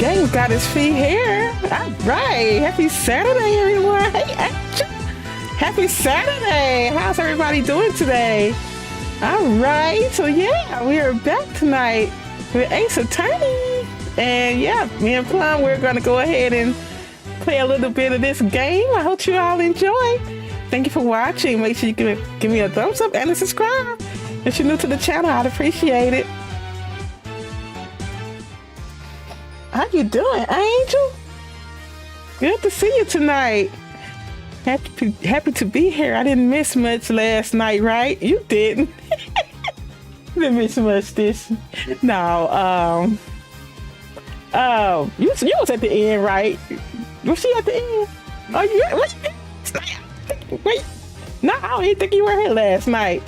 GameGoddessFee here. All right. Happy Saturday, everyone. Hey, Angel. Happy Saturday. How's everybody doing today? All right. So, yeah, we are back tonight with Ace Attorney. And, yeah, me and Plum, we're going to go ahead and play a little bit of this game. I hope you all enjoy. Thank you for watching. Make sure you give me a thumbs up and a subscribe. If you're new to the channel, I'd appreciate it. How you doing, Angel? Good to see you tonight. Happy to be here. I didn't miss much last night, right? You didn't. Didn't miss much this. No. You was at the end, right? Was she at the end? Oh, you wait. No, I don't even think you were here last night.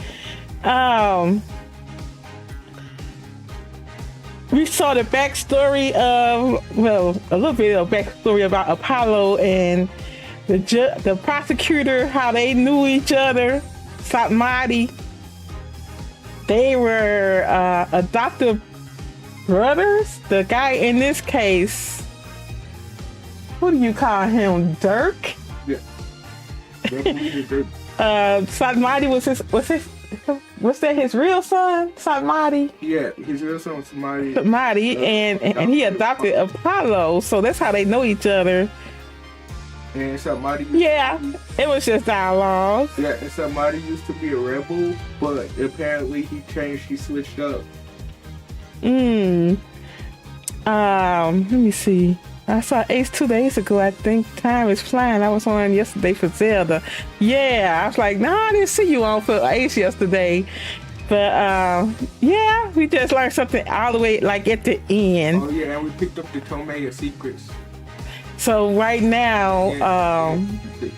We saw the backstory of, well, a little bit of backstory about Apollo and the prosecutor, how they knew each other. Satmati. They were adoptive brothers. The guy in this case, what do you call him? Dirk? Yeah. Satmati was that his real son, Satmati? Yeah, his real son was Satmati. Satmati, and he adopted Apollo, so that's how they know each other. And Satmati. Yeah, it was just dialogue. Yeah, and Satmati used to be a rebel, but apparently he changed. He switched up. Let me see. I saw Ace 2 days ago. I think time is flying. I was on yesterday for Zelda. Yeah, I was like, no, I didn't see you on for Ace yesterday. But yeah, we just learned something all the way like at the end. Oh yeah, and we picked up the Tomei secrets. So right now,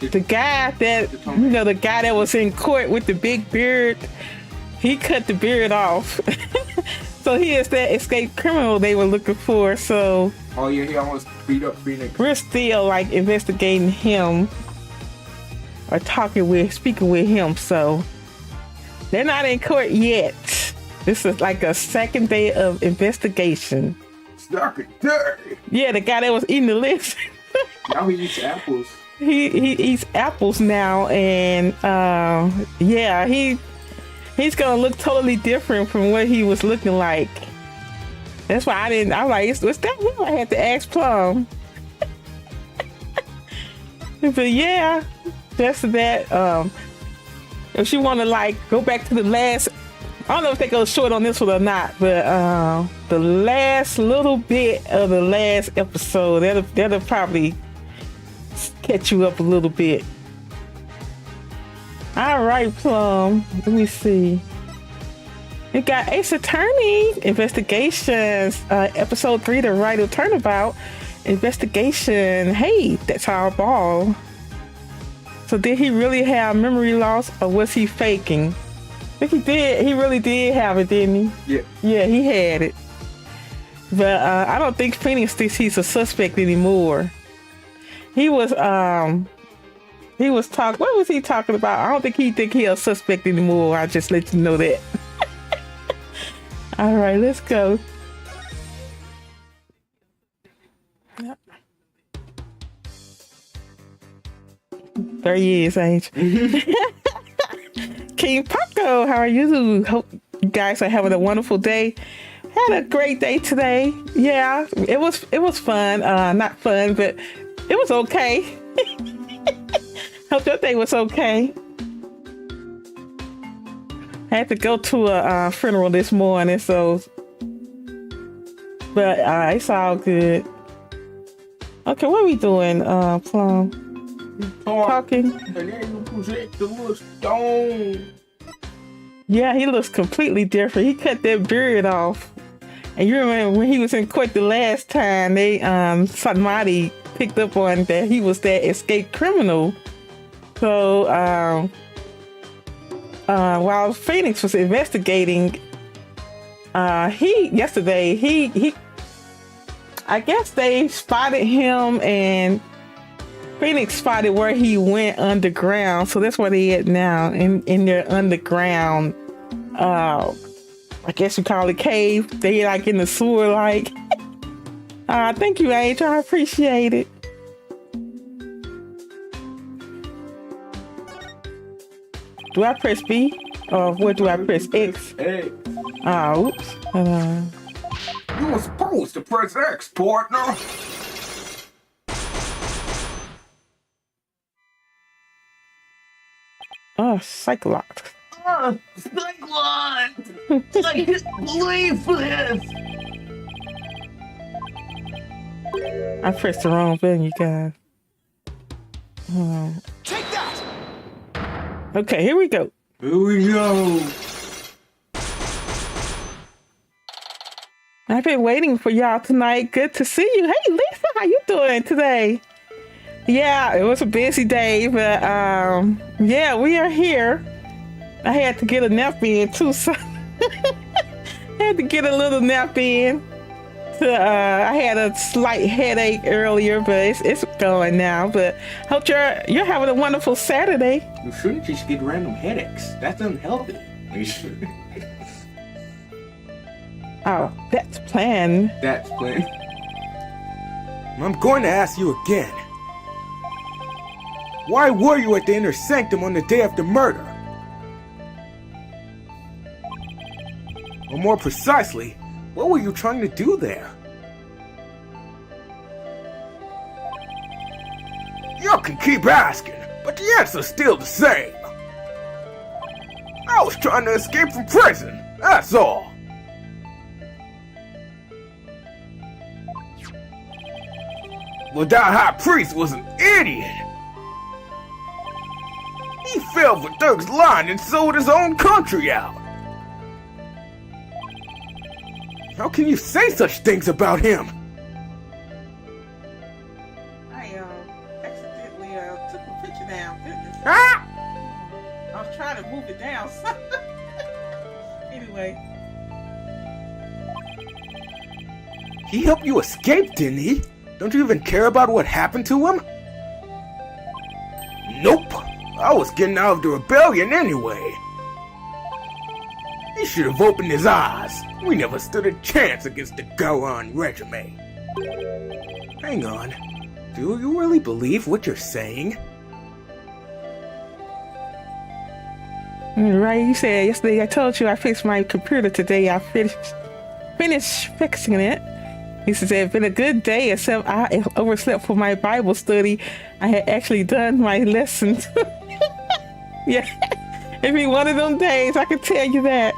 the guy that the guy that was in court with the big beard, he cut the beard off. So he is that escaped criminal they were looking for. So oh yeah, he almost beat up Phoenix. We're still like investigating him or speaking with him. So they're not in court yet. This is like a second day of investigation. Yeah, the guy that was eating the lips. Now he eats apples. He eats apples now, and yeah, he's gonna look totally different from what he was looking like. That's why I was like, what's that him? I had to ask Plum. But yeah, just that. If you want to like go back to the last, I don't know if they go short on this one or not, but the last little bit of the last episode, that'll probably catch you up a little bit. All right, Plum. Let me see. We got Ace Attorney Investigations, episode 3, the Rite Turnabout investigation. Hey, that's our ball. So did he really have memory loss, or was he faking? I think he did. He really did have it, didn't he? Yeah. Yeah, he had it. But I don't think Phoenix thinks he's a suspect anymore. He was talking. What was he talking about? I don't think he's a suspect anymore. I just let you know that. All right, let's go. Yep. There he is, Angel. King Paco, how are you? Hope you guys are having a wonderful day. Had a great day today. Yeah, it was fun. Not fun, but it was okay. Hope your day was okay. I had to go to a funeral this morning, so but it's all good. Okay, what are we doing, Plum? Talking. And then you present the little stone. Yeah, he looks completely different. He cut that beard off. And you remember when he was in court the last time, somebody picked up on that he was that escaped criminal. So while Phoenix was investigating, he I guess they spotted him, and Phoenix spotted where he went underground. So that's where they at now, in their underground I guess you call it cave. They like in the sewer, like. Thank you, Angel. I appreciate it. Do I press B? Or what do I press? X? Hey, Oh, oops. you were supposed to press X, partner. Oh, Cyclops. Cyclops! I can't believe this! I pressed the wrong button, you guys. Take that! Okay, here we go. Here we go. I've been waiting for y'all tonight. Good to see you. Hey, Lisa, how you doing today? Yeah, it was a busy day, but yeah, we are here. I had to get a nap in too, so I had to get a little nap in. I had a slight headache earlier, but it's going now. But hope you're having a wonderful Saturday. You shouldn't just get random headaches. That's unhealthy. Oh, that's planned. That's planned. I'm going to ask you again. Why were you at the inner sanctum on the day of the murder? Or more precisely, what were you trying to do there? You can keep asking, but the answer's still the same. I was trying to escape from prison, that's all. Well, that high priest was an idiot. He fell for Dirk's line and sold his own country out. How can you say such things about him? I accidentally took a picture down, didn't I? Ah! I was trying to move it down. Anyway. He helped you escape, didn't he? Don't you even care about what happened to him? Nope. I was getting out of the rebellion anyway. He should have opened his eyes. We never stood a chance against the Goron regime. Hang on. Do you really believe what you're saying? Right, you said yesterday, I told you I fixed my computer today. I finished fixing it. He said it's been a good day, except I overslept for my Bible study. I had actually done my lessons. Yeah, it'd be one of them days, I can tell you that.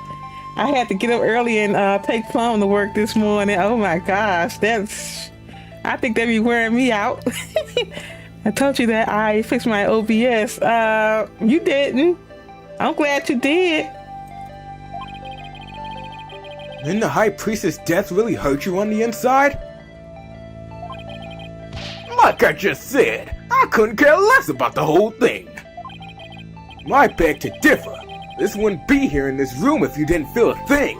I had to get up early and take Plum to work this morning. Oh my gosh, I think they'd be wearing me out. I told you that I fixed my OBS. You didn't. I'm glad you did. Didn't the High Priestess' death really hurt you on the inside? Like I just said, I couldn't care less about the whole thing. I beg to differ. This wouldn't be here in this room if you didn't feel a thing.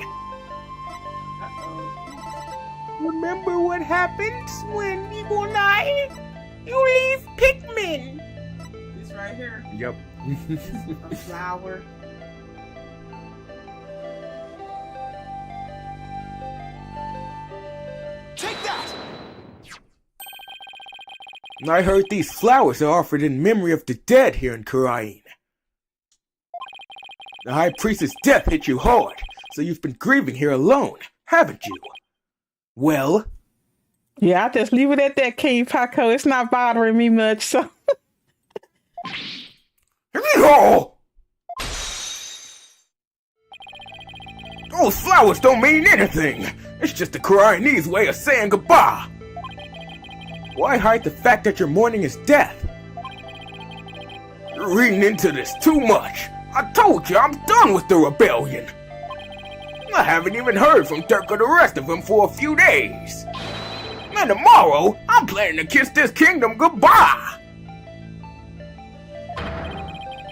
Remember what happens when you and I, you leave Pikmin? This right here. Yep. A flower. Take that! I heard these flowers are offered in memory of the dead here in Karain. The High Priestess' death hit you hard, so you've been grieving here alone, haven't you? Well? Yeah, I just leave it at that, King Paco. It's not bothering me much, so. Those flowers don't mean anything. It's just the Karainese way of saying goodbye. Why hide the fact that you're mourning his death? You're reading into this too much. I told you I'm done with the rebellion. I haven't even heard from Dirk or the rest of them for a few days. And tomorrow, I'm planning to kiss this kingdom goodbye.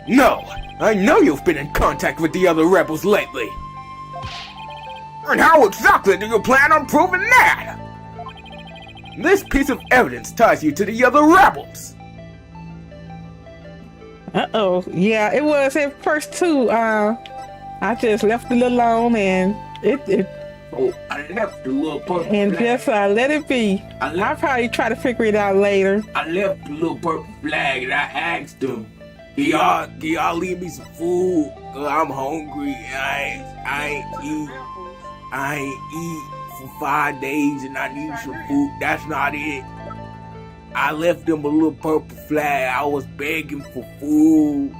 No, I know you've been in contact with the other rebels lately. And how exactly do you plan on proving that? This piece of evidence ties you to the other rebels. Uh-oh. Yeah, it was at first too. I just left it alone and it Oh, I left the little purple And flag. just let it be. I'll probably try to figure it out later. I left the little purple flag and I asked him. Can y'all leave me some food? Cause I'm hungry. I ain't eat for 5 days and I need some food. That's not it. I left them a little purple flag. I was begging for food.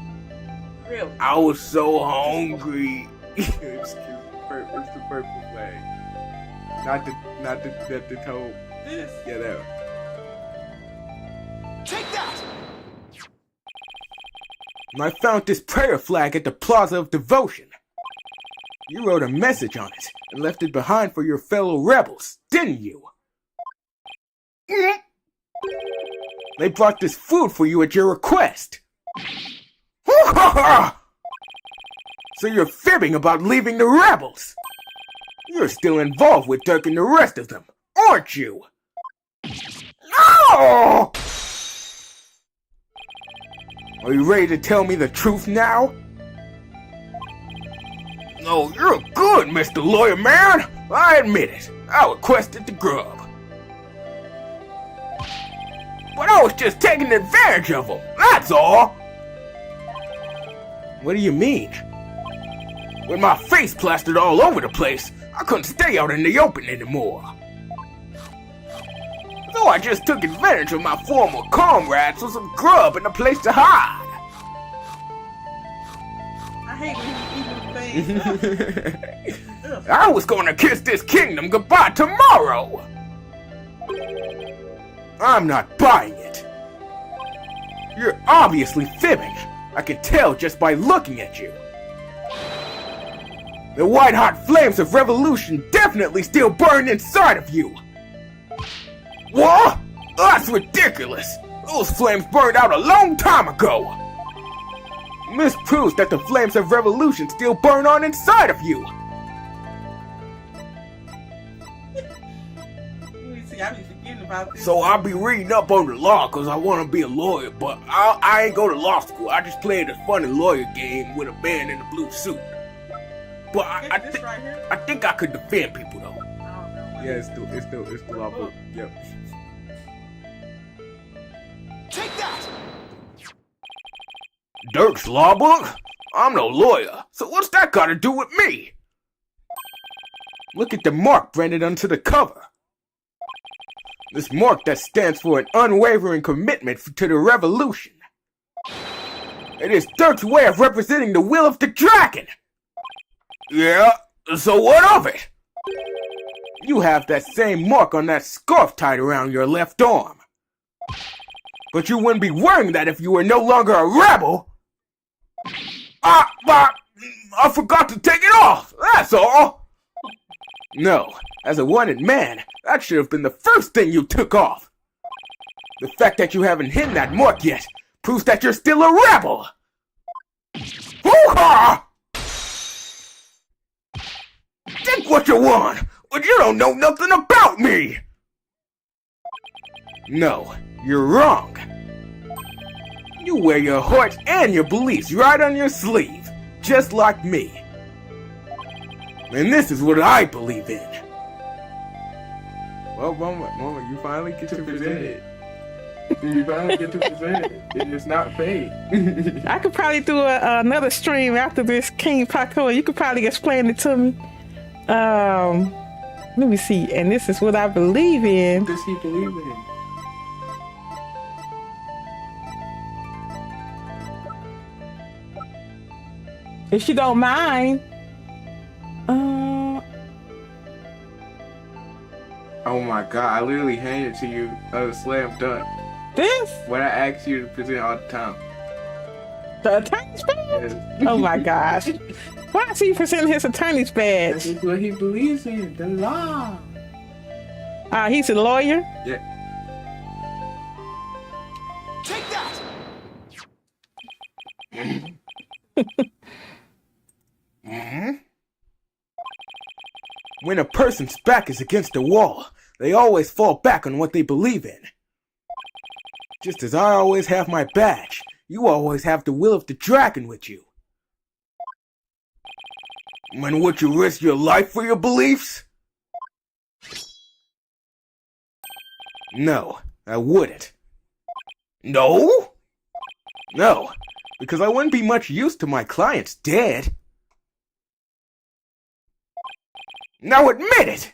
Really? I was so hungry. It's the purple flag. Not the toe. This. Yeah, that. Take that! I found this prayer flag at the Plaza of Devotion. You wrote a message on it and left it behind for your fellow rebels, didn't you? They brought this food for you at your request. So you're fibbing about leaving the rebels. You're still involved with Dirk and the rest of them, aren't you? No! Are you ready to tell me the truth now? No, you're good, Mr. Lawyer Man. I admit it. I requested the grub. But I was just taking advantage of him, that's all. What do you mean? With my face plastered all over the place, I couldn't stay out in the open anymore. So I just took advantage of my former comrades for some grub and a place to hide. I hate when you eat things. I was gonna kiss this kingdom goodbye tomorrow. I'm not buying it. You're obviously fibbing. I can tell just by looking at you. The white-hot flames of revolution definitely still burn inside of you. What? That's ridiculous. Those flames burned out a long time ago. This proves that the flames of revolution still burn on inside of you. See, I be forgetting about this. So I'll be reading up on the law because I want to be a lawyer, but I ain't go to law school. I just played a funny lawyer game with a man in a blue suit. But I think I could defend people though. Yeah, it's the law book. Yep. Take that! Dirk's law book? I'm no lawyer, so what's that got to do with me? Look at the mark branded onto the cover. This mark that stands for an unwavering commitment to the revolution. It is Dirk's way of representing the will of the dragon. Yeah, so what of it? You have that same mark on that scarf tied around your left arm. But you wouldn't be wearing that if you were no longer a rebel. I forgot to take it off, that's all. No, as a wanted man, that should have been the first thing you took off. The fact that you haven't hidden that mark yet proves that you're still a rebel. Hoo-ha! Think what you want, but you don't know nothing about me! No, you're wrong. You wear your heart and your beliefs right on your sleeve, just like me. And this is what I believe in. Well, Mama, you finally get to present it. You finally get to present it. It's not fake. I could probably do another stream after this King Paco. You could probably explain it to me. Let me see. And this is what I believe in. What does he believe in? If you don't mind. Oh my god, I literally handed it to you slam dunk. This? What I asked you to present all the time. The attorney's badge? Yes. Oh my gosh. Why is he presenting his attorney's badge? This is what he believes in, the law. He's a lawyer? Yeah. Take that! When a person's back is against the wall, they always fall back on what they believe in. Just as I always have my badge, you always have the will of the dragon with you. And would you risk your life for your beliefs? No, I wouldn't. No? No, because I wouldn't be much use to my clients dead. Now admit it!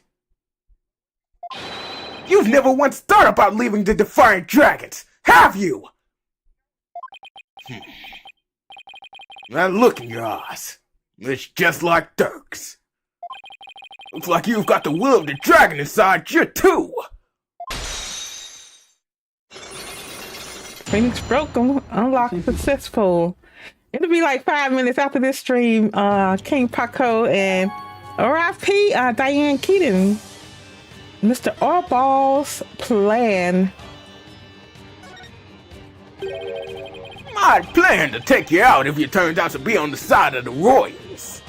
You've never once thought about leaving the Defiant Dragons, have you? That look in your eyes, it's just like Dirk's. Looks like you've got the will of the dragon inside you too! Phoenix broke them, unlocked successful. It'll be like 5 minutes after this stream. King Paco and RIP Diane Keaton. Mr. Orball's plan. I'd planned to take you out if you turned out to be on the side of the Royals.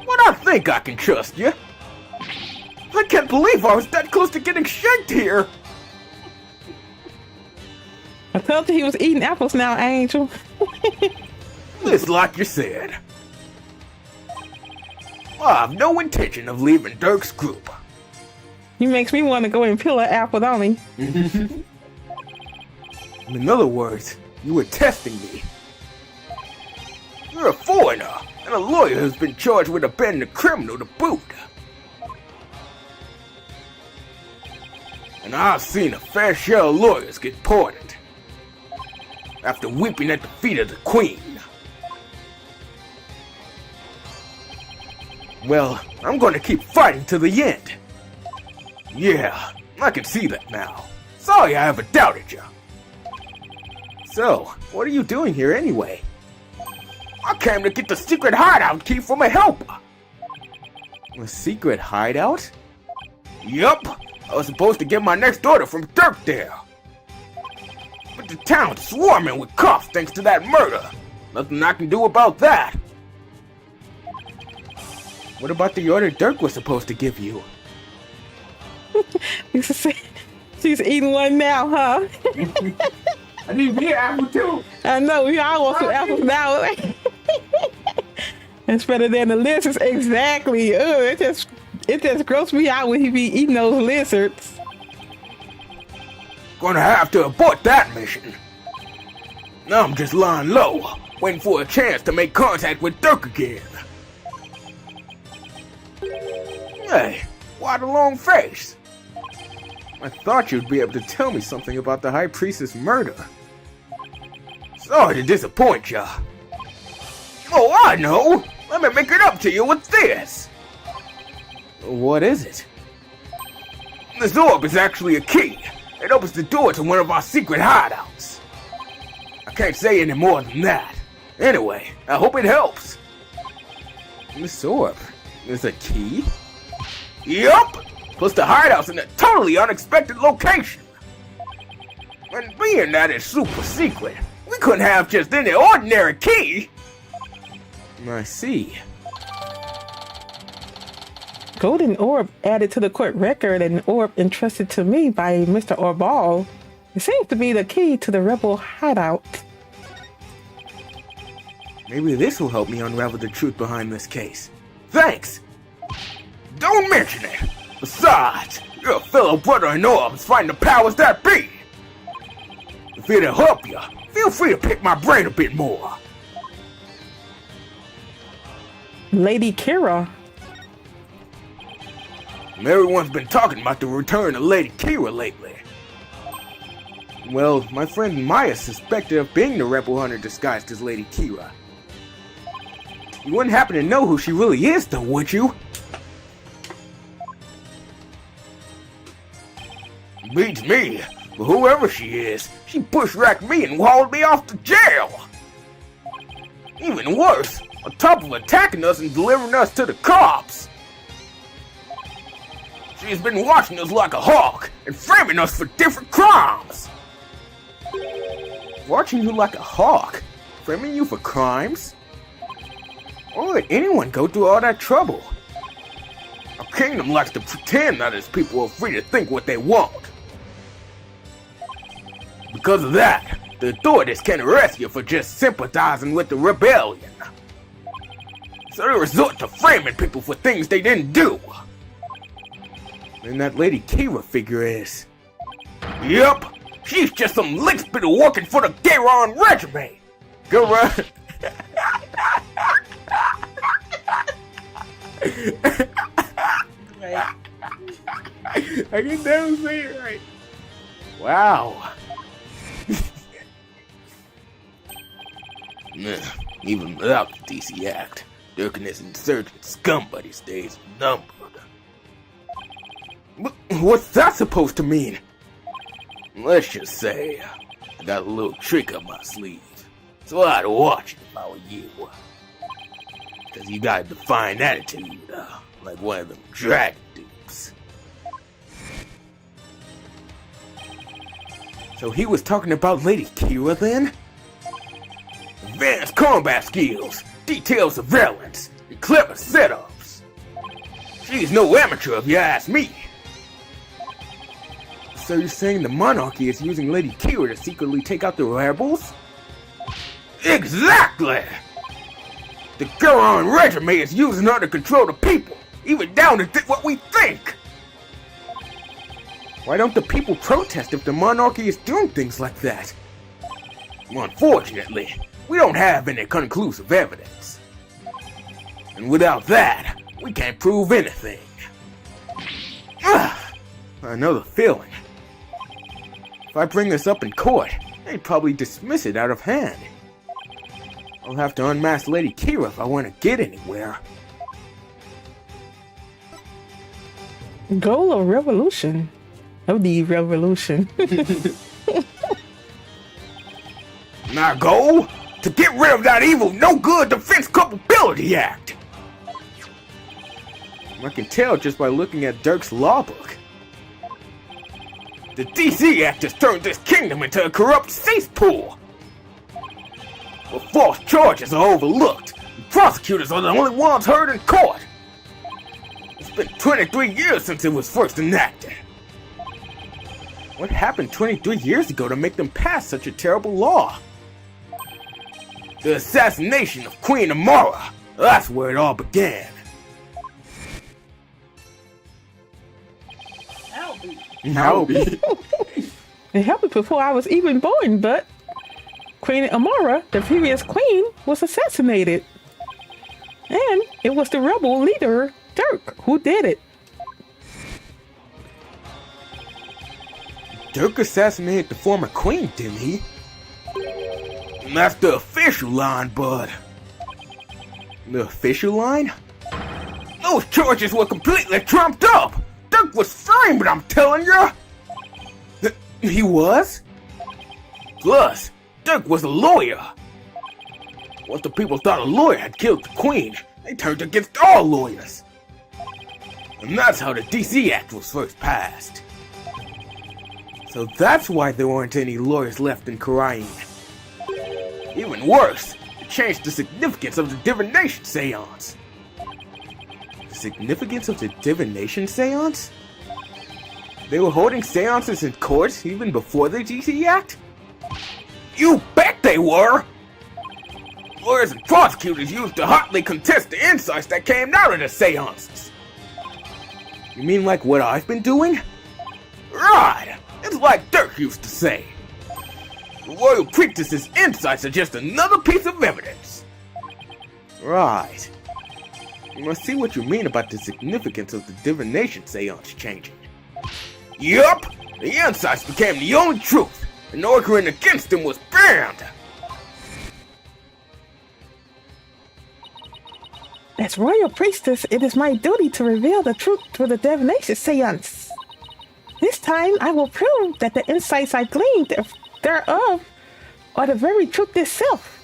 But I think I can trust you. I can't believe I was that close to getting shanked here. I told you he was eating apples now, Angel. It's like you said. I have no intention of leaving Dirk's group. He makes me want to go and peel an apple, don't he? In other words, you were testing me. You're a foreigner, and a lawyer who's been charged with abandoning a criminal to boot. And I've seen a fair share of lawyers get pardoned after weeping at the feet of the Queen. Well, I'm gonna keep fighting to the end. Yeah, I can see that now. Sorry I ever doubted you. So, what are you doing here anyway? I came to get the secret hideout key from a helper. A secret hideout? Yup, I was supposed to get my next order from Dirk there. But the town's swarming with cops thanks to that murder. Nothing I can do about that. What about the order Dirk was supposed to give you? She's eating one now, huh? I need me an apple too. I know, we all want some apples now. It's better than the lizards, exactly. Ugh, it just grossed me out when he be eating those lizards. Gonna have to abort that mission. Now I'm just lying low, waiting for a chance to make contact with Dirk again. Hey, why the long face? I thought you'd be able to tell me something about the High Priestess' murder. Sorry to disappoint ya. Oh, I know! Let me make it up to you with this! What is it? This orb is actually a key. It opens the door to one of our secret hideouts. I can't say any more than that. Anyway, I hope it helps. This orb is a key? Yup! Plus the hideout's in a totally unexpected location. And being that it's super secret, we couldn't have just any ordinary key. I see. Golden orb added to the court record and orb entrusted to me by Mr. Orball. It seems to be the key to the rebel hideout. Maybe this will help me unravel the truth behind this case. Thanks! Don't mention it! Besides, your fellow brother in arms fighting the powers that be! If it'll help you, feel free to pick my brain a bit more. Lady Kira. Everyone's been talking about the return of Lady Kira lately. Well, my friend Maya suspected of being the rebel hunter disguised as Lady Kira. You wouldn't happen to know who she really is, though, would you? Beats me, but whoever she is, she bushwhacked me and hauled me off to jail! Even worse, on top of attacking us and delivering us to the cops! She's been watching us like a hawk and framing us for different crimes! Watching you like a hawk? Framing you for crimes? Why would anyone go through all that trouble? Our kingdom likes to pretend that its people are free to think what they want. Because of that, the authorities can arrest you for just sympathizing with the rebellion. So they resort to framing people for things they didn't do. And that Lady Kira figure is... Yup, she's just some lick spittle working for the Garon Regiment. Garon... Right. I can never say it right. Wow. Even without the DC Act, Dirk and his insurgent scum buddies days numbered. What's that supposed to mean? Let's just say, I got a little trick up my sleeve, so I'd watch it if I were you. Cause you got a defiant attitude, like one of them dragon dupes. So he was talking about Lady Kira then? Advanced combat skills, detailed surveillance, and clever setups. She's no amateur if you ask me. So you're saying the monarchy is using Lady Kira to secretly take out the rebels? Exactly! The Garon Regiment is using her to control the people, even down to what we think! Why don't the people protest if the monarchy is doing things like that? Unfortunately, we don't have any conclusive evidence. And without that, we can't prove anything. I know the feeling. If I bring this up in court, they'd probably dismiss it out of hand. I'll have to unmask Lady Kira if I want to get anywhere. Goal of revolution. Of the revolution. My goal? To get rid of that evil, no-good Defense Culpability Act! I can tell just by looking at Dirk's law book. The DC Act has turned this kingdom into a corrupt cesspool! Where false charges are overlooked, and prosecutors are the only ones heard in court! It's been 23 years since it was first enacted. What happened 23 years ago to make them pass such a terrible law? The assassination of Queen Amara. That's where it all began. Albie. It happened before I was even born, but Queen Amara, the previous queen, was assassinated. And it was the rebel leader, Dirk, who did it. Dirk assassinated the former queen, didn't he? That's the official line, bud. The official line? Those charges were completely trumped up! Dirk was framed, I'm telling you! He was? Plus, Dirk was a lawyer. Once the people thought a lawyer had killed the queen, they turned against all lawyers. And that's how the DC Act was first passed. So that's why there weren't any lawyers left in Karain. Even worse, it changed the significance of the divination seance. The significance of the divination seance? They were holding seances in courts even before the DC Act? You bet they were! Lawyers and prosecutors used to hotly contest the insights that came out of the seances. You mean like what I've been doing? Right! It's like Dirk used to say. The royal priestess's insights are just another piece of evidence. Right. You must see what you mean about the significance of the divination seance changing. Yup! The insights became the only truth, and arguing against them was banned. As royal priestess, it is my duty to reveal the truth through the divination seance. This time, I will prove that the insights I gleaned thereof are the very truth itself.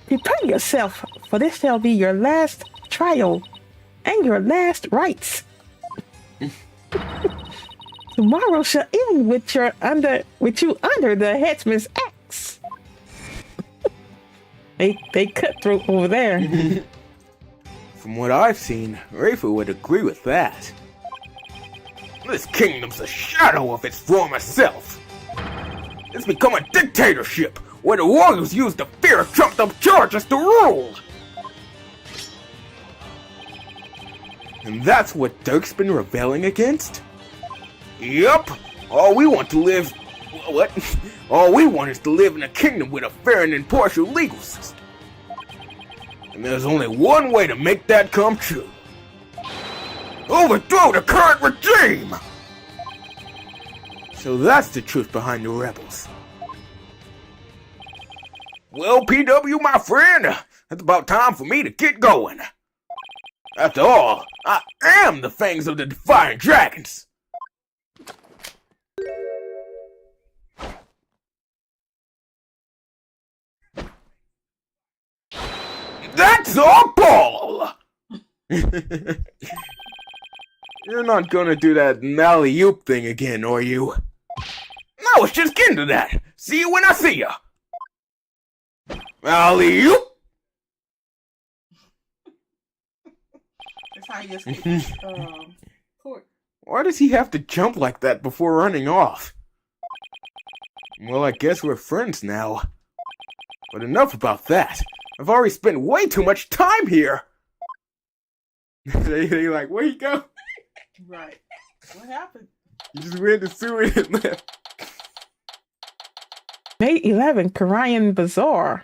Prepare yourself, for this shall be your last trial and your last rites. Tomorrow shall end with you under the headsman's axe. they cutthroat over there. From what I've seen, Rafa would agree with that. This kingdom's a shadow of its former self. It's become a dictatorship where the royals use the fear of trumped-up charges to rule. And that's what Dirk's been rebelling against? Yup! All we want to live... What? All we want is to live in a kingdom with a fair and impartial legal system. And there's only one way to make that come true. Overthrow the current regime! So that's the truth behind the rebels. Well, PW, my friend, it's about time for me to get going. After all, I am the fangs of the Defiant Dragons. That's our ball! You're not gonna do that alley-oop thing again, are you? I was just getting to that. See you when I see ya. Alley-oop! That's how you escape court. Why does he have to jump like that before running off? Well, I guess we're friends now. But enough about that. I've already spent way too much time here. They like, where you go? Right. What happened? You just went to sewer and left. May 11, Korean Bazaar.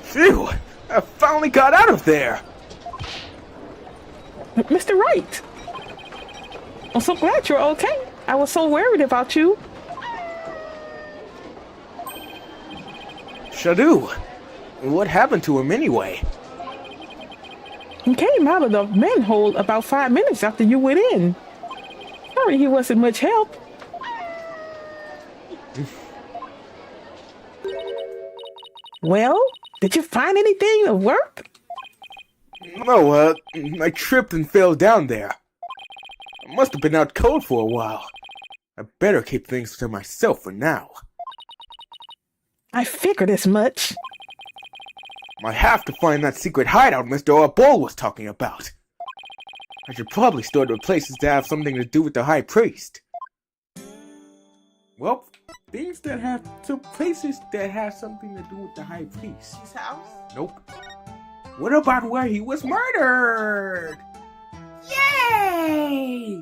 Phew! I finally got out of there! Mr. Wright! I'm so glad you're okay. I was so worried about you. Shadu! What happened to him anyway? He came out of the manhole about 5 minutes after you went in. Sorry he wasn't much help. Well, did you find anything of worth? No, I tripped and fell down there. I must have been out cold for a while. I better keep things to myself for now. I figured as much. I have to find that secret hideout Mr. Arbol was talking about. I should probably store the places that have something to do with the High Priest. Well, places that have something to do with the High Priest. His house? Nope. What about where he was murdered? Yay!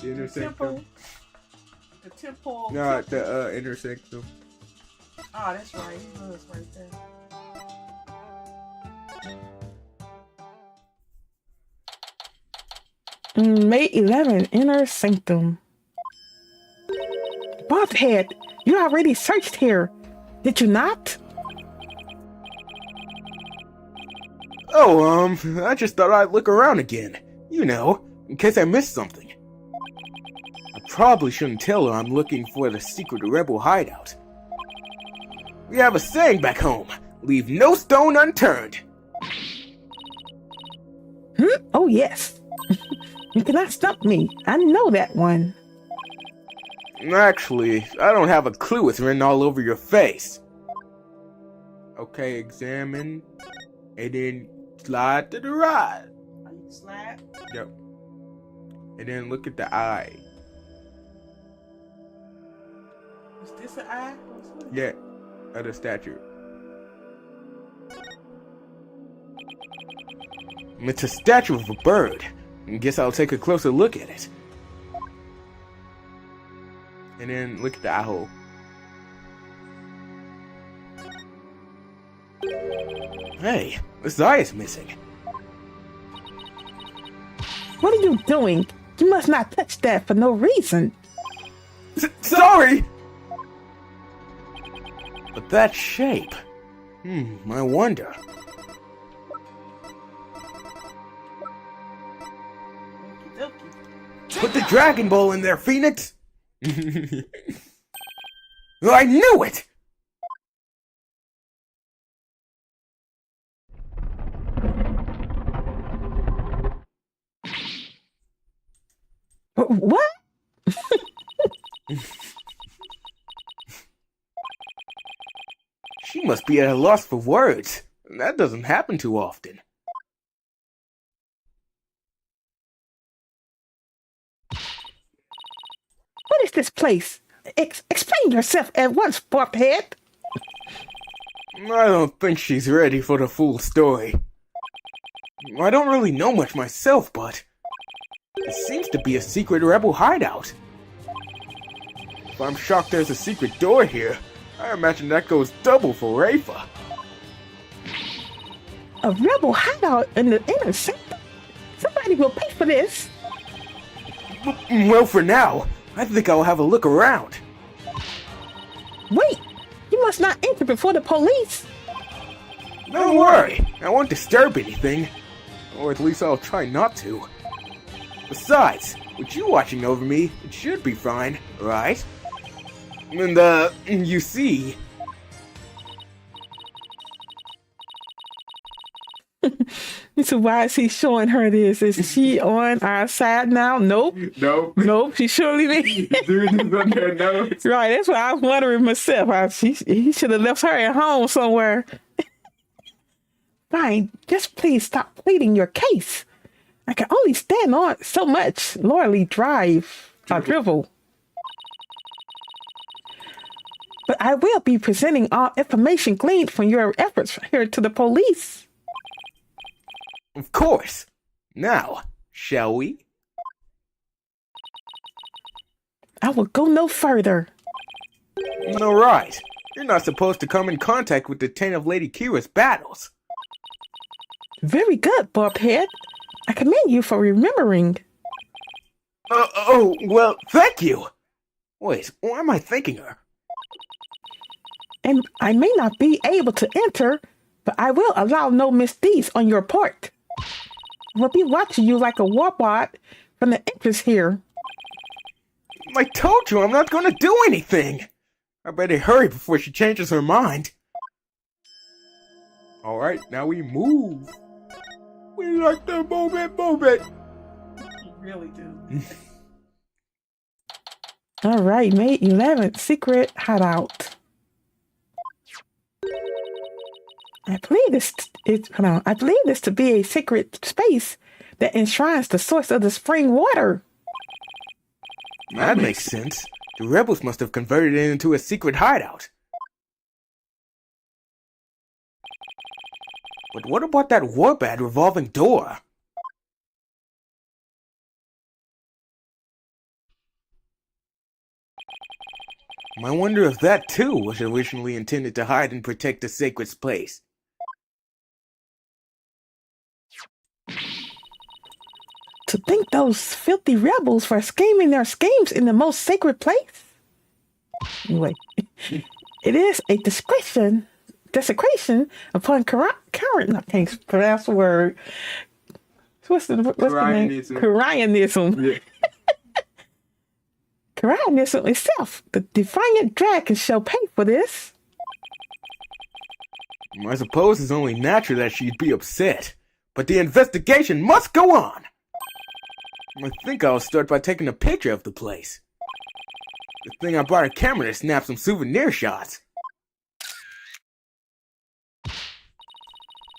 The intersection. The temple. No, the intersection. Oh, that's right. Oh, that's right there. May 11, Inner Sanctum. Bothead, you already searched here. Did you not? Oh, I just thought I'd look around again. You know, in case I missed something. I probably shouldn't tell her I'm looking for the secret rebel hideout. We have a saying back home, leave no stone unturned. Oh, yes. You cannot stop me. I know that one. Actually, I don't have a clue it's written all over your face. Okay, examine, and then slide to the right. Slide? Yep. And then look at the eye. Is this an eye? Yeah, of the statue. It's a statue of a bird. I guess I'll take a closer look at it. And then look at the eye hole. Hey, this eye is missing. What are you doing? You must not touch that for no reason. Sorry! But that shape... I wonder. Put the Dragon Ball in there, Phoenix! I knew it! What? She must be at a loss for words. That doesn't happen too often. what is this place? Explain yourself at once, Bobhead. I don't think she's ready for the full story. I don't really know much myself, but it seems to be a secret rebel hideout. If I'm shocked there's a secret door here, I imagine that goes double for Rafa. A rebel hideout in the inner sanctum? Somebody will pay for this. Well, for now, I think I'll have a look around. Wait, you must not enter before the police. Don't worry, I won't disturb anything. Or at least I'll try not to. Besides, with you watching over me, it should be fine, right? And, you see... So why is he showing her this? Is she on our side now? Nope. Nope. Nope, she surely me. Dude is on their nose. Right, that's what I was wondering myself. He should have left her at home somewhere. Fine, just please stop pleading your case. I can only stand on so much loyally drivel. But I will be presenting all information gleaned from your efforts here to the police. Of course. Now, shall we? I will go no further. All right. You're not supposed to come in contact with the taint of Lady Kira's battles. Very good, Bobhead. I commend you for remembering. Well, thank you. Wait, why am I thanking her? And I may not be able to enter, but I will allow no misdeeds on your part. I will be watching you like a warbot from the entrance here. I told you I'm not gonna do anything. I better hurry before she changes her mind. Alright, now we move. We like to move it. You really do. All right, May 11th, secret hideout. I believe this to be a secret space that enshrines the source of the spring water. That makes sense. The rebels must have converted it into a secret hideout. But what about that warbad revolving door? I wonder if that too was originally intended to hide and protect the sacred place. To think those filthy rebels were scheming their schemes in the most sacred place? Anyway, it is a desecration upon current. I can't pronounce the word. What's the name? Quarianism. Yeah. Quarianism itself. The defiant dragon shall pay for this. I suppose it's only natural that she'd be upset, but the investigation must go on. I think I'll start by taking a picture of the place. Good thing I brought a camera to snap some souvenir shots.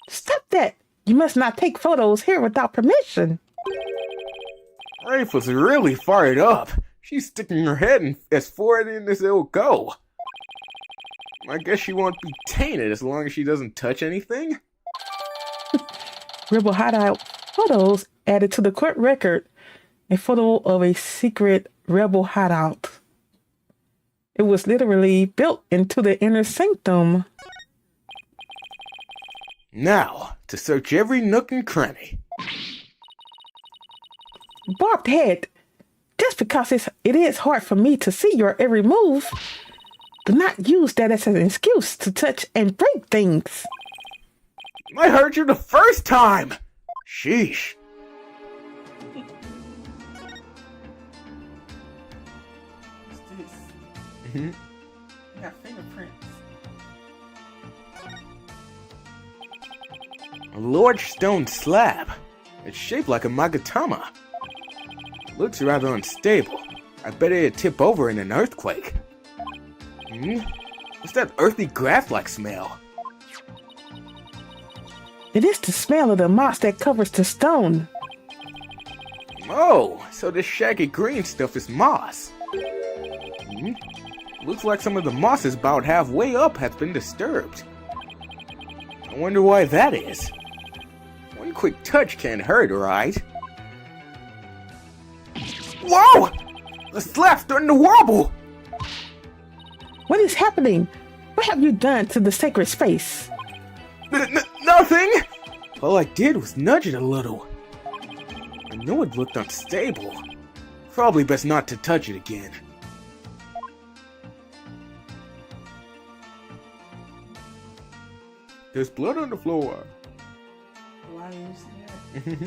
Stop that! You must not take photos here without permission. Rafa's really fired up. She's sticking her head in as forward in as it'll go. I guess she won't be tainted as long as she doesn't touch anything. Rebel hideout photos added to the court record. A photo of a secret rebel hideout. It was literally built into the inner sanctum. Now, to search every nook and cranny. Bobhead, just because it is hard for me to see your every move, do not use that as an excuse to touch and break things. I heard you the first time! Sheesh. You got fingerprints. A large stone slab. It's shaped like a magatama. Looks rather unstable. I bet it'd tip over in an earthquake. What's that earthy grass-like smell? It is the smell of the moss that covers the stone. Oh, so this shaggy green stuff is moss. Looks like some of the mosses about halfway up has been disturbed. I wonder why that is. One quick touch can't hurt, right? Whoa! The slap's starting to wobble! What is happening? What have you done to the sacred space? Nothing! All I did was nudge it a little. I know it looked unstable. Probably best not to touch it again. There's blood on the floor. Why do you see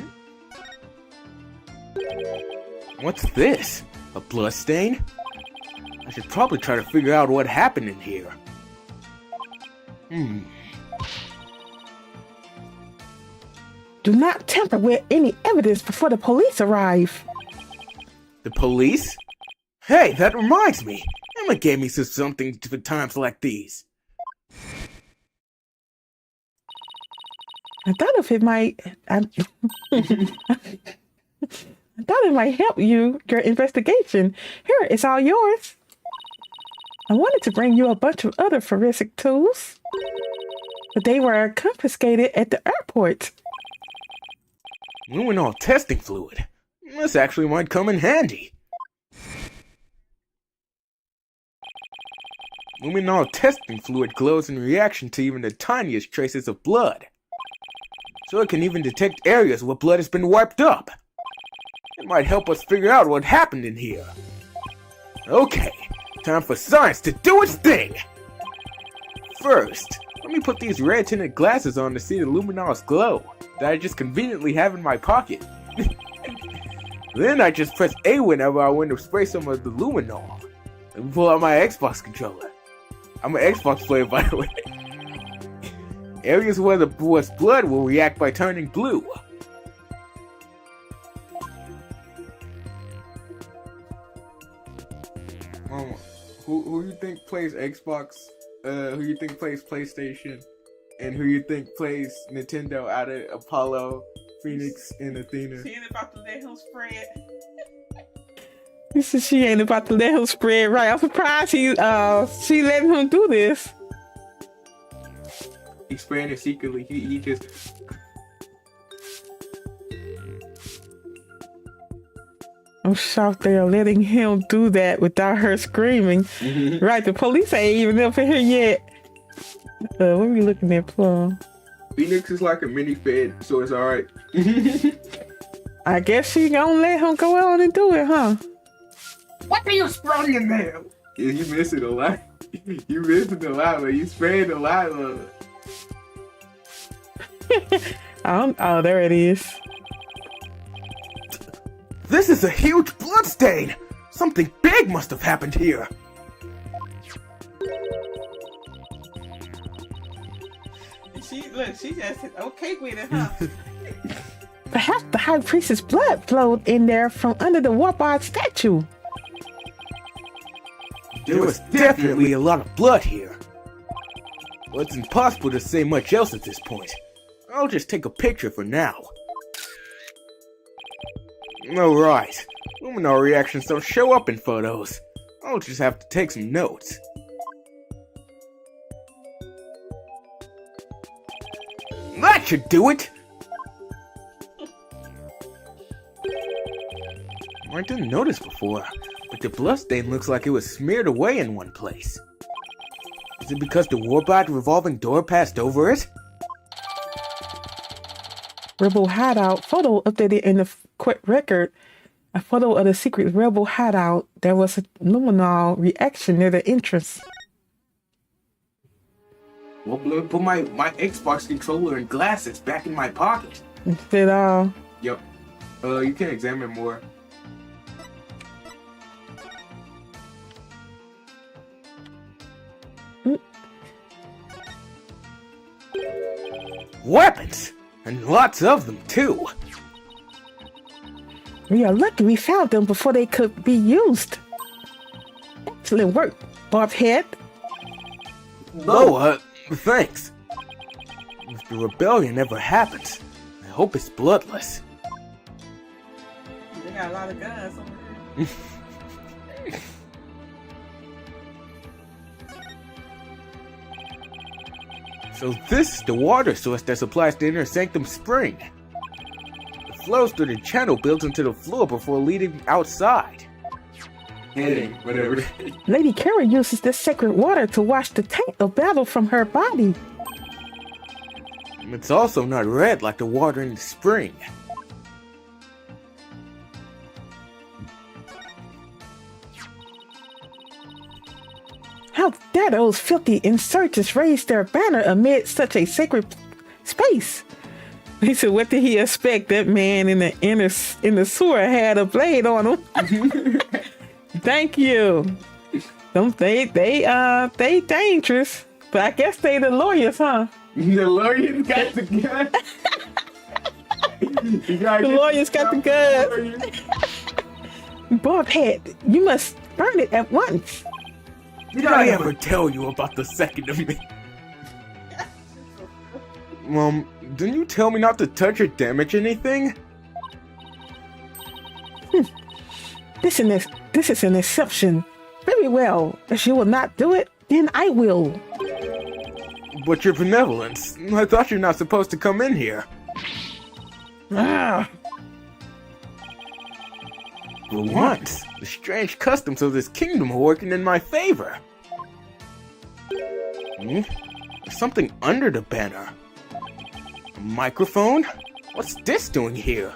that? What's this? A blood stain? I should probably try to figure out what happened in here. Do not tamper with any evidence before the police arrive. The police? Hey, that reminds me. Emma gave me something for times like these. I thought if it might, I thought it might help your investigation. Here, it's all yours. I wanted to bring you a bunch of other forensic tools, but they were confiscated at the airport. Luminol testing fluid. This actually might come in handy. Luminol testing fluid glows in reaction to even the tiniest traces of blood. So it can even detect areas where blood has been wiped up. It might help us figure out what happened in here. Okay, time for science to do its thing! First, let me put these red tinted glasses on to see the luminous glow that I just conveniently have in my pocket. Then I just press A whenever I want to spray some of the luminol and pull out my Xbox controller. I'm an Xbox player, by the way. Areas where the blood will react by turning blue. Who you think plays Xbox? Who you think plays PlayStation? And who you think plays Nintendo out of Apollo, Phoenix, and Athena? She ain't about to let him spread. He said she ain't about to let him spread right. I'm surprised she letting him do this. He's spraying it secretly. He just. I'm shocked they are letting him do that without her screaming. Right, the police ain't even up in here yet. What are we looking at, Plum? Phoenix is like a mini fed, so it's alright. I guess she gonna let him go on and do it, huh? What are you spraying in there? Yeah, you missing a lot. You missing a lot, but you spraying a lot of it. Oh, there it is. This is a huge blood stain! Something big must have happened here! She just said okay with it, huh? Perhaps the high priestess blood flowed in there from under the warpod statue. There was definitely a lot of blood here. Well, it's impossible to say much else at this point. I'll just take a picture for now. Alright, luminol reactions don't show up in photos. I'll just have to take some notes. That should do it! I didn't notice before, but the bloodstain looks like it was smeared away in one place. Is it because the warbot revolving door passed over it? Rebel hideout photo updated in the quick record. A photo of the secret rebel hideout. There was a luminol reaction near the entrance. Well, blood, put my Xbox controller and glasses back in my pocket. Instead, Yep. You can examine more. Weapons! And lots of them, too! we are lucky we found them before they could be used. Excellent work, Bobhead. Oh, thanks. If the rebellion ever happens, I hope it's bloodless. They got a lot of guns over here. So this is the water source that supplies the inner sanctum spring. It flows through the channel built into the floor before leading outside. Heading, whatever. Lady Kara uses this sacred water to wash the taint of battle from her body. It's also not red like the water in the spring. How dare those filthy insurgents raise their banner amid such a sacred space? He said, what did he expect? That man in the sewer had a blade on him. Thank you. They dangerous, but I guess they the lawyers, huh? The lawyers got the gun. The lawyers got the gun. Bobhead, you must burn it at once. Did I ever tell you about the second of me? Didn't you tell me not to touch or damage anything? This is an exception. Very well. If you will not do it, then I will. But your benevolence, I thought you're not supposed to come in here. Ah. For once, the strange customs of this kingdom are working in my favor. There's something under the banner. A microphone? What's this doing here?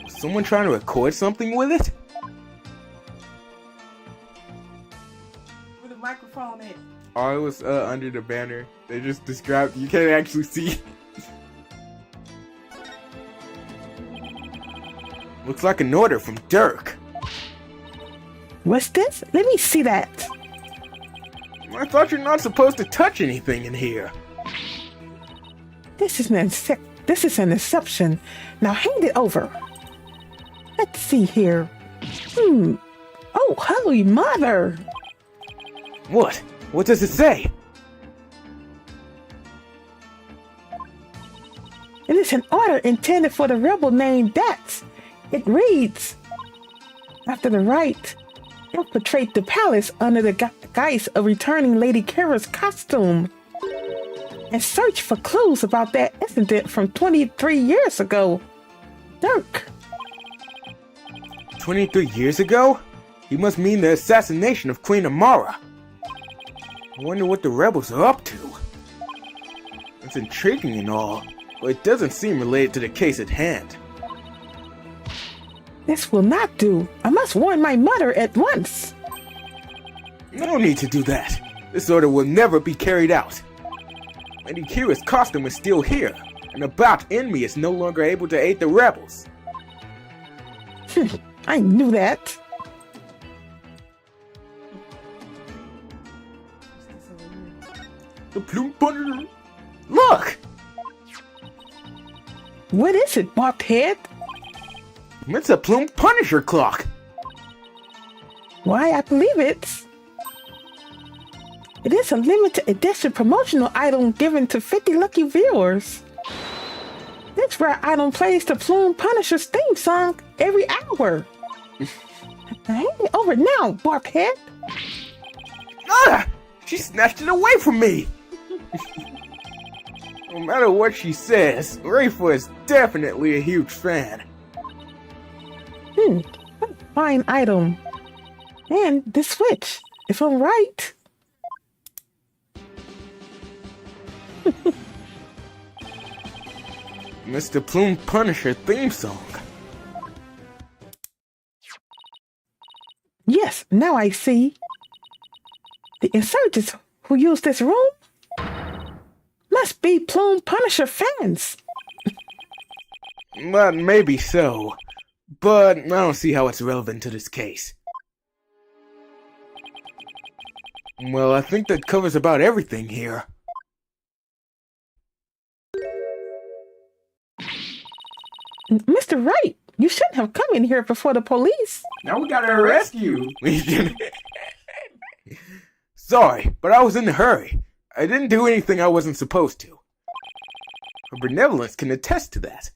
Is someone trying to record something with it? Where the microphone at? Oh, it was under the banner. They just described. You can't actually see. Looks like an order from Dirk. What's this? Let me see that. I thought you're not supposed to touch anything in here. This is an exception. Now hand it over. Let's see here. Oh, holy mother! What? What does it say? It is an order intended for the rebel named Datz. It reads, after the Rite infiltrate the palace under the guise of returning Lady Kara's costume and search for clues about that incident from 23 years ago. Dirk. 23 years ago? He must mean the assassination of Queen Amara. I wonder what the rebels are up to. It's intriguing and all, but it doesn't seem related to the case at hand. This will not do. I must warn my mother at once. No need to do that. This order will never be carried out. Lady Kira's costume is still here, and the bout in me is no longer able to aid the rebels. I knew that. The Plume Punisher. Look! What is it, Bobhead? It's a Plume Punisher clock. Why, I believe it is a limited edition promotional item given to 50 lucky viewers. This rare item plays the Plume Punisher's theme song every hour. Hand it over now, Bobhead. Ah! She snatched it away from me! No matter what she says, Rafa is definitely a huge fan. What a fine item. And the Switch, if I'm right. Mr. Plume Punisher theme song. Yes, now I see. The insurgents who use this room must be Plume Punisher fans. Well, maybe so, but I don't see how it's relevant to this case. Well, I think that covers about everything here. Mr. Wright, you shouldn't have come in here before the police. Now we gotta arrest you. Sorry, but I was in a hurry. I didn't do anything I wasn't supposed to. Her benevolence can attest to that.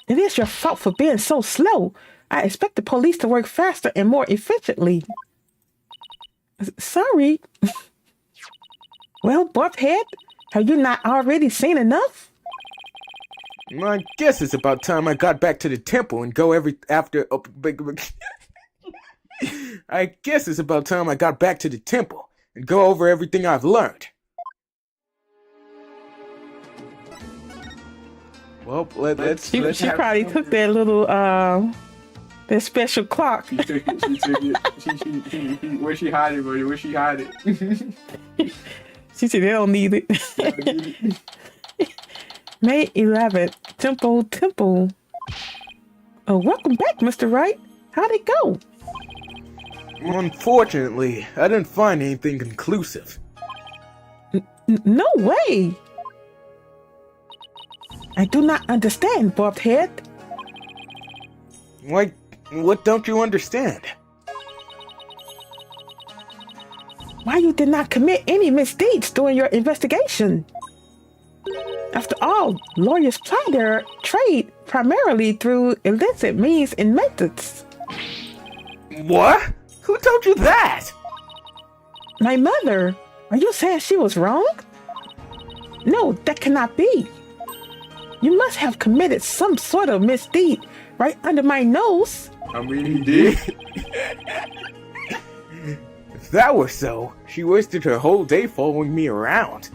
It is your fault for being so slow. I expect the police to work faster and more efficiently. Sorry. Well, Buffhead, have you not already seen enough? I guess it's about time I got back to the temple and go I guess it's about time I got back to the temple and go over everything I've learned. Well, let's She probably took that little that special clock. She took it. She where she hide it, buddy? Where she hide it? She said they don't need it. May 11th, Temple. Oh, welcome back, Mr. Wright. How'd it go? Unfortunately, I didn't find anything conclusive. No way. I do not understand, Buffhead. What don't you understand? Why you did not commit any misdeeds during your investigation? After all, lawyers ply their trade primarily through illicit means and methods. What? Who told you that? My mother. Are you saying she was wrong? No, that cannot be. You must have committed some sort of misdeed right under my nose. I mean, he did. If that were so, she wasted her whole day following me around.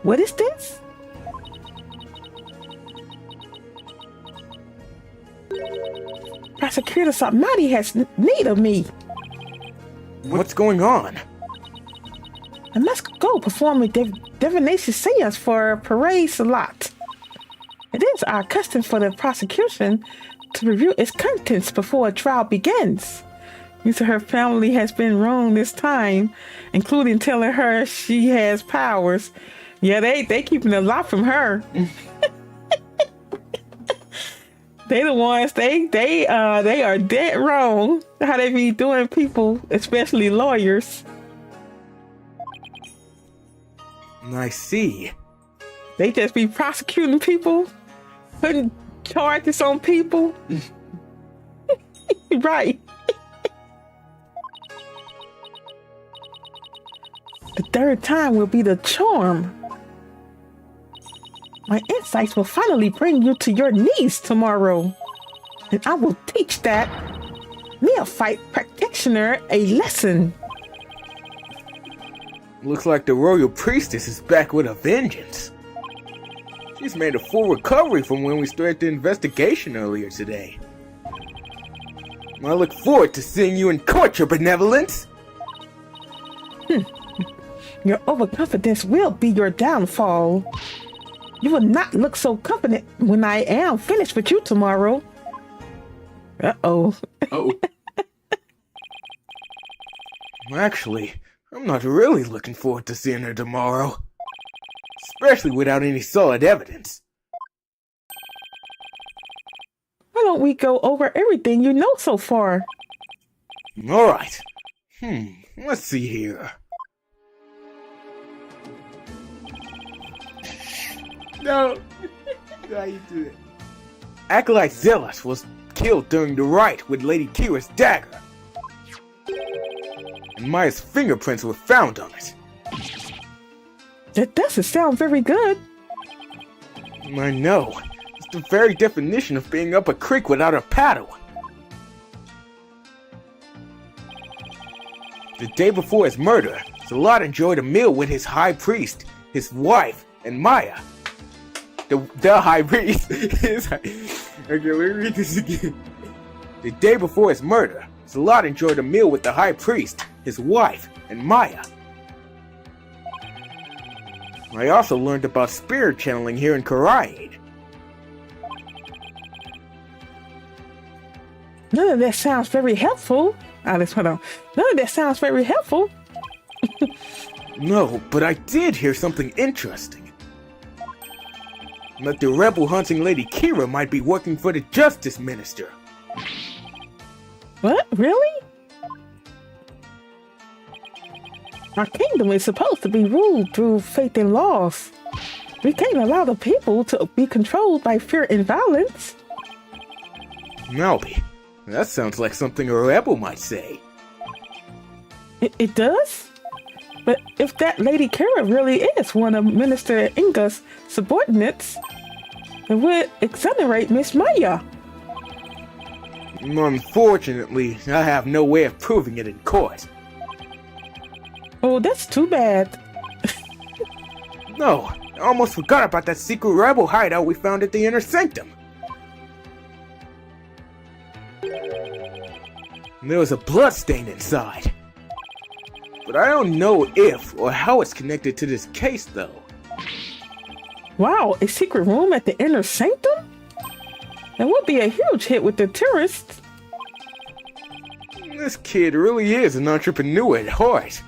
What is this? Prosecutor Samadi has need of me. What's going on? I must go perform a divination seance for Parade Salat. It is our custom for the prosecution to review its contents before a trial begins. You said her family has been wrong this time, including telling her she has powers. Yeah, they keeping a lot from her. They the ones they are dead wrong. How they be doing people, especially lawyers. I see. They just be prosecuting people, putting charges on people. Right. The third time will be the charm. My insights will finally bring you to your knees tomorrow. And I will teach that neophyte practitioner a lesson. Looks like the royal priestess is back with a vengeance. She's made a full recovery from when we started the investigation earlier today. I look forward to seeing you in court, your benevolence. Your overconfidence will be your downfall. You will not look so confident when I am finished with you tomorrow. Uh-oh. Oh. Actually, I'm not really looking forward to seeing her tomorrow. Especially without any solid evidence. Why don't we go over everything you know so far? Alright. Let's see here. No. How you do it? Acolyte Zealous was killed during the rite with Lady Kira's dagger. And Maya's fingerprints were found on it. That doesn't sound very good. I know. It's the very definition of being up a creek without a paddle. The day before his murder, Salat enjoyed a meal with his high priest, his wife, and Maya. The high priest is... Okay, let me read this again. The day before his murder, Salat enjoyed a meal with the high priest, his wife, and Maya. I also learned about spirit channeling here in Karaid. None of that sounds very helpful. Alice, hold on. None of that sounds very helpful. No, but I did hear something interesting. That the rebel hunting Lady Kira might be working for the Justice Minister. What? Really? Our kingdom is supposed to be ruled through faith and laws. We can't allow the people to be controlled by fear and violence. Malby, That sounds like something a rebel might say. It does? But if that Lady Kara really is one of Minister Inga's subordinates, it would exonerate Miss Maya. Unfortunately, I have no way of proving it in court. Oh, that's too bad. No, I almost forgot about that secret rebel hideout we found at the Inner Sanctum. There was a bloodstain inside. But I don't know if or how it's connected to this case, though. Wow, a secret room at the Inner Sanctum? That would be a huge hit with the tourists. This kid really is an entrepreneur at heart.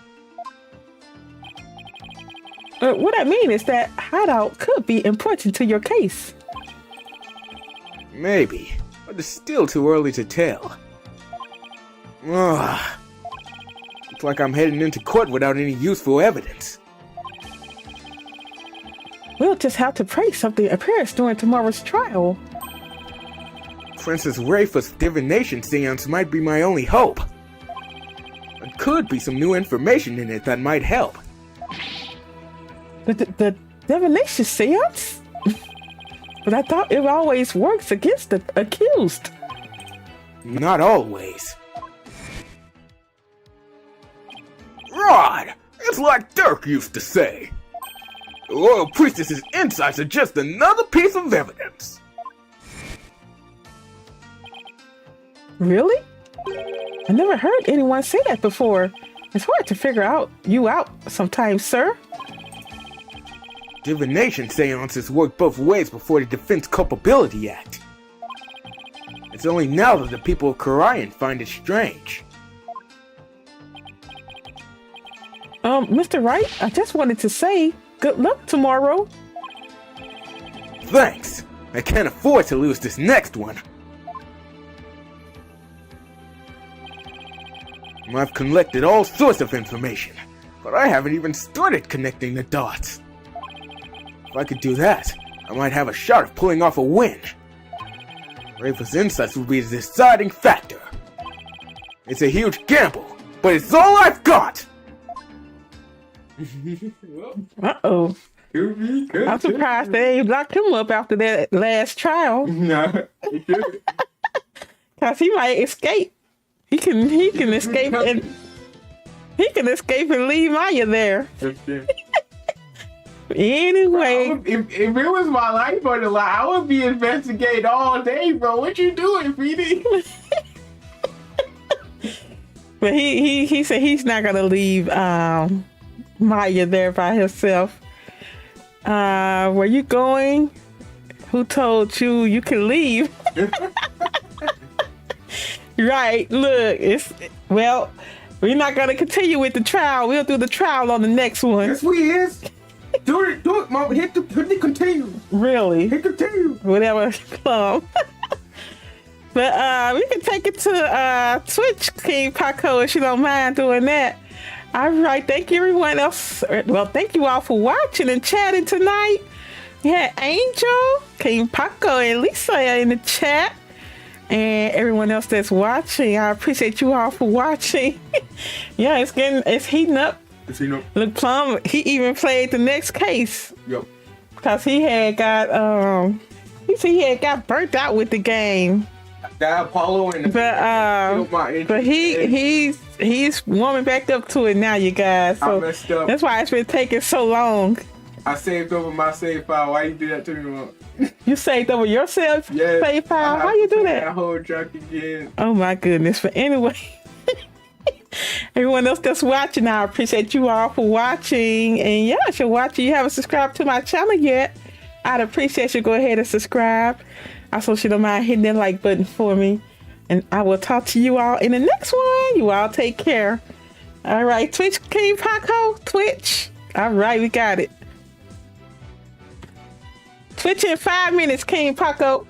What I mean is that hideout could be important to your case. Maybe, but it's still too early to tell. Ugh. Looks like I'm heading into court without any useful evidence. We'll just have to pray something appears during tomorrow's trial. Princess Rafa's divination seance might be my only hope. There could be some new information in it that might help. The divination seance? But I thought it always works against the accused. Not always. Rod! It's like Dirk used to say. The royal priestess's insights are just another piece of evidence. Really? I never heard anyone say that before. It's hard to figure you out sometimes, sir. Divination seances work both ways before the Defense Culpability Act. It's only now that the people of Karayan find it strange. Mr. Rite, I just wanted to say good luck tomorrow. Thanks. I can't afford to lose this next one. I've collected all sorts of information, but I haven't even started connecting the dots. If I could do that, I might have a shot of pulling off a win. Rafa's insights will be the deciding factor. It's a huge gamble, but it's all I've got! Uh-oh. I'm surprised they locked him up after that last trial. No, it didn't. Cause he might escape. He can escape and leave Maya there. Anyway, If it was my life on the line, I would be investigating all day, bro. What you doing, PD? but he said he's not gonna leave Maya there by herself. Where you going? Who told you can leave? Right, look, we're not gonna continue with the trial. We'll do the trial on the next one. Yes, we is. Do it, mama. Hit the continue. Really? Hit continue. Whatever, Plum. But we can take it to Twitch, King Paco, if you don't mind doing that. All right, thank you everyone else. Well, thank you all for watching and chatting tonight. We had Angel, King Paco, and Lisa in the chat. And everyone else that's watching, I appreciate you all for watching. Yeah, it's heating up. Look, Plum, he even played the next case. Yep. Cause he had got he had got burnt out with the game. That Apollo and but he's warming back up to it now, you guys. So I messed up. that's why it's been taking so long. I saved over my save file. Why you do that to me, Mom? You saved over yourself save file? How you do that? That whole junk again. Oh my goodness. But anyway, everyone else that's watching, I appreciate you all for watching. And yeah, if you're watching, you haven't subscribed to my channel yet, I'd appreciate you go ahead and subscribe. Also, if you don't mind hitting that like button for me. And I will talk to you all in the next one. You all take care. All right, Twitch King Paco, Twitch. All right, we got it. Twitch in 5 minutes, King Paco.